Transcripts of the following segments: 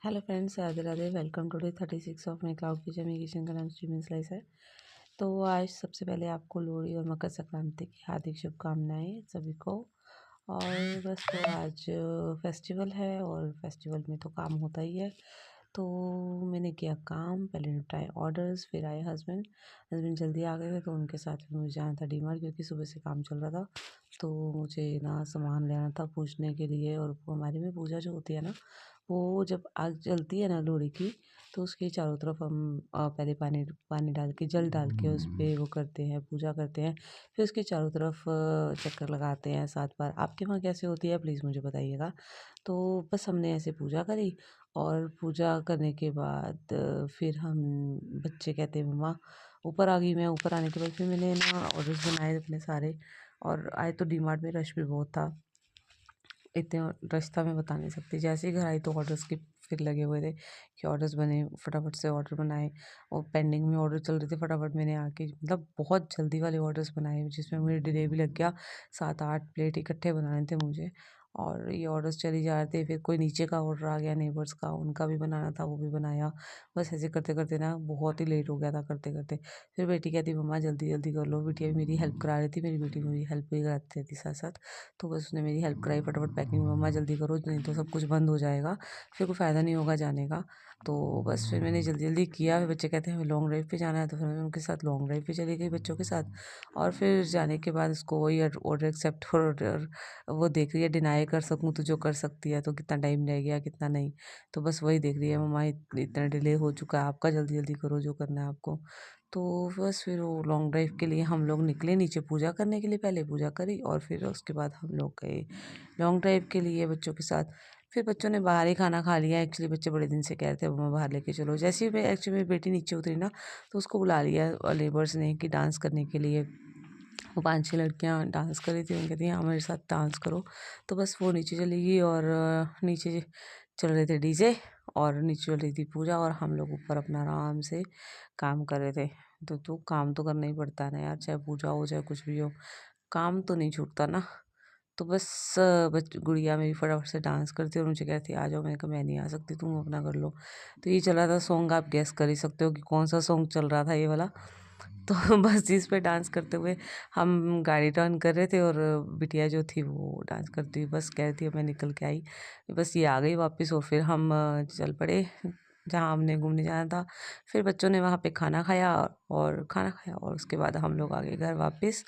Hello friends, Radhe Radhe. Welcome to day 36 of my cloud kitchen. मेरी kitchen का नाम Steven slice है। तो आज सबसे पहले आपको लोहड़ी और मकर संक्रांति की हार्दिक शुभकामनाएं सभी को। और बस तो आज फेस्टिवल है और फेस्टिवल में तो काम होता ही है। तो मैंने किया काम, पहले निपटाए ऑर्डर्स, फिर आए हस्बैंड। हस्बैंड जल्दी आ गए थे तो उनके साथ फिर मुझे जाना था डीमार्ट, क्योंकि सुबह से काम चल रहा था। तो मुझे ना सामान लेना था पूजने के लिए। और हमारे में पूजा जो होती है ना, वो जब आग जलती है ना लोहड़ी की, तो उसके चारों तरफ हम पहले पानी पानी डाल के, जल डाल के उस पे वो करते हैं, पूजा करते हैं। फिर उसके चारों तरफ चक्कर लगाते हैं 7 बार। आपके वहाँ कैसे होती है प्लीज़ मुझे बताइएगा। तो बस हमने ऐसे पूजा करी। और पूजा करने के बाद फिर हम, बच्चे कहते हैं मम्मा ऊपर आ गई। मैं ऊपर आने के बाद फिर मैंने ना ऑर्डर्स बनाए अपने सारे। और आए तो डीमार्ट में रश भी बहुत था। इतने रश था मैं बता नहीं सकती। जैसे ही घर आई तो ऑर्डर्स के फिर लगे हुए थे कि ऑर्डर्स बने, फटाफट से ऑर्डर बनाए। और पेंडिंग में ऑर्डर चल रहे थे, फटाफट मैंने आके मतलब बहुत जल्दी वाले ऑर्डर्स बनाए, जिसमें मुझे डिले भी लग गया। 7-8 प्लेट इकट्ठे बनाने थे मुझे। और ये ऑर्डर्स चले जा रहे थे। फिर कोई नीचे का ऑर्डर आ गया नेबर्स का, उनका भी बनाना था, वो भी बनाया। बस ऐसे करते करते ना बहुत ही लेट हो गया था करते करते। फिर बेटी कहती मम्मा जल्दी जल्दी कर लो। बेटियाँ भी मेरी हेल्प करा रही थी, मेरी बेटी मेरी हेल्प भी कराती रहती साथ साथ। तो बस उसने मेरी हेल्प कराई, फटाफट पैकिंग, मम्मा जल्दी करो नहीं तो सब कुछ बंद हो जाएगा, फिर कोई फ़ायदा नहीं होगा जाने का। तो बस फिर मैंने जल्दी जल्दी किया। फिर बच्चे कहते हैं हमें लॉन्ग ड्राइव पे जाना है, तो फिर मैं उनके साथ लॉन्ग ड्राइव पे चली गई बच्चों के साथ। और फिर जाने के बाद उसको वही ऑर्डर एक्सेप्ट ऑर्डर, वो देख रही है डिनाई कर सकूँ तो जो कर सकती है, तो कितना टाइम रह गया कितना नहीं। तो बस वही देख रही है, मम्मा इतना डिले हो चुका है आपका, जल्दी जल्दी करो जो करना है आपको। तो बस फिर वो लॉन्ग ड्राइव के लिए हम लोग निकले नीचे पूजा करने के लिए। पहले पूजा करी और फिर उसके बाद हम लोग गए लॉन्ग ड्राइव के लिए बच्चों के साथ। फिर बच्चों ने बाहर ही खाना खा लिया। एक्चुअली बच्चे बड़े दिन से कह रहे थे मम्मा बाहर लेके चलो। जैसे ही मैं एक्चुअली मेरी बेटी नीचे उतरी ना, तो उसको बुला लिया लेबर्स ने कि डांस करने के लिए। वो 5-6 लड़कियां डांस कर रही थी, उन कहती हाँ मेरे साथ डांस करो। तो बस वो नीचे चली गई। और नीचे चल रहे थे डीजे, और नीचे चल रही थी पूजा, और हम लोग ऊपर अपना आराम से काम कर रहे थे। तो काम तो करना ही पड़ता है ना यार, चाहे पूजा हो चाहे कुछ भी हो, काम तो नहीं छूटता ना। तो बस गुड़िया मेरी फटाफट से डांस करती और मुझे कहती आ जाओ। मैंने कहा मैं नहीं आ सकती, तुम अपना कर लो। तो ये चला था सॉन्ग, आप गेस कर ही सकते हो कि कौन सा सॉन्ग चल रहा था ये वाला। तो बस जिस पे डांस करते हुए हम गाड़ी टर्न कर रहे थे, और बिटिया जो थी वो डांस करती हुई बस कह रही थी मैं निकल के आई। बस ये आ गई वापस, और फिर हम चल पड़े जहाँ हमने घूमने जाना था। फिर बच्चों ने वहाँ पे खाना खाया, और उसके बाद हम लोग आ गए घर वापस।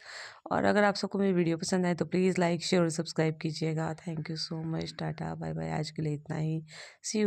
और अगर आप सबको मेरी वीडियो पसंद आए तो प्लीज़ लाइक शेयर और सब्सक्राइब कीजिएगा। Thank you so much. Tata bye bye. आज के लिए इतना ही। सी यू।